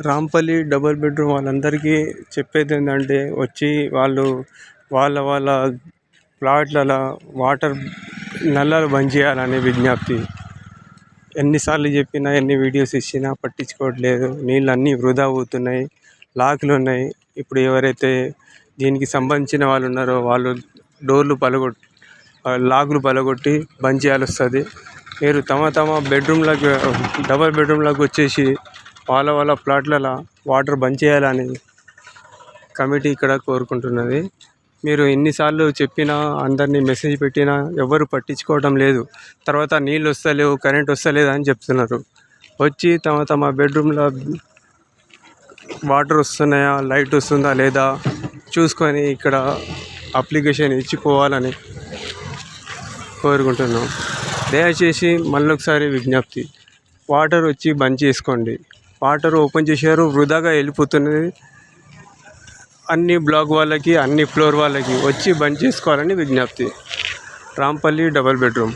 Rampalli double bedroom వాళ్ళందరికీ చెప్పేది ఏంటంటే వచ్చి వాళ్ళు వాళ్ళ ప్లాట్లలో వాటర్ నల్లాలు బంద్ చేయాలని విజ్ఞప్తి. ఎన్నిసార్లు చెప్పినా ఎన్ని వీడియోస్ ఇచ్చినా పట్టించుకోవట్లేదు. నీళ్ళు అన్నీ వృధా అవుతున్నాయి, లాకులు ఉన్నాయి. ఇప్పుడు ఎవరైతే దీనికి సంబంధించిన వాళ్ళు ఉన్నారో వాళ్ళు డోర్లు లాకులు పలగొట్టి బంద్ చేయాల్సి వస్తుంది. మీరు తమ బెడ్రూమ్లోకి డబల్ బెడ్రూమ్లోకి వచ్చేసి వాళ్ళ ప్లాట్లలో వాటర్ బంద్ చేయాలని కమిటీ ఇక్కడ కోరుకుంటున్నది. మీరు ఎన్నిసార్లు చెప్పినా అందరినీ మెసేజ్ పెట్టినా ఎవరు పట్టించుకోవడం లేదు. తర్వాత నీళ్ళు వస్తలేవు, కరెంట్ వస్తలేదు అని చెప్తున్నారు. వచ్చి తమ బెడ్రూమ్లో వాటర్ వస్తున్నాయా, లైట్ వస్తుందా లేదా చూసుకొని ఇక్కడ అప్లికేషన్ ఇచ్చిపోవాలని కోరుకుంటున్నాం. దయచేసి మళ్ళొకసారి విజ్ఞప్తి, వాటర్ వచ్చి బంద్ చేసుకోండి. వాటర్ ఓపెన్ చేశారు, వృధాగా వెళ్ళిపోతున్నది. అన్ని బ్లాక్ వాళ్ళకి, అన్ని ఫ్లోర్ వాళ్ళకి వచ్చి బంద్ చేసుకోవాలని విజ్ఞప్తి. Rampalli double bedroom.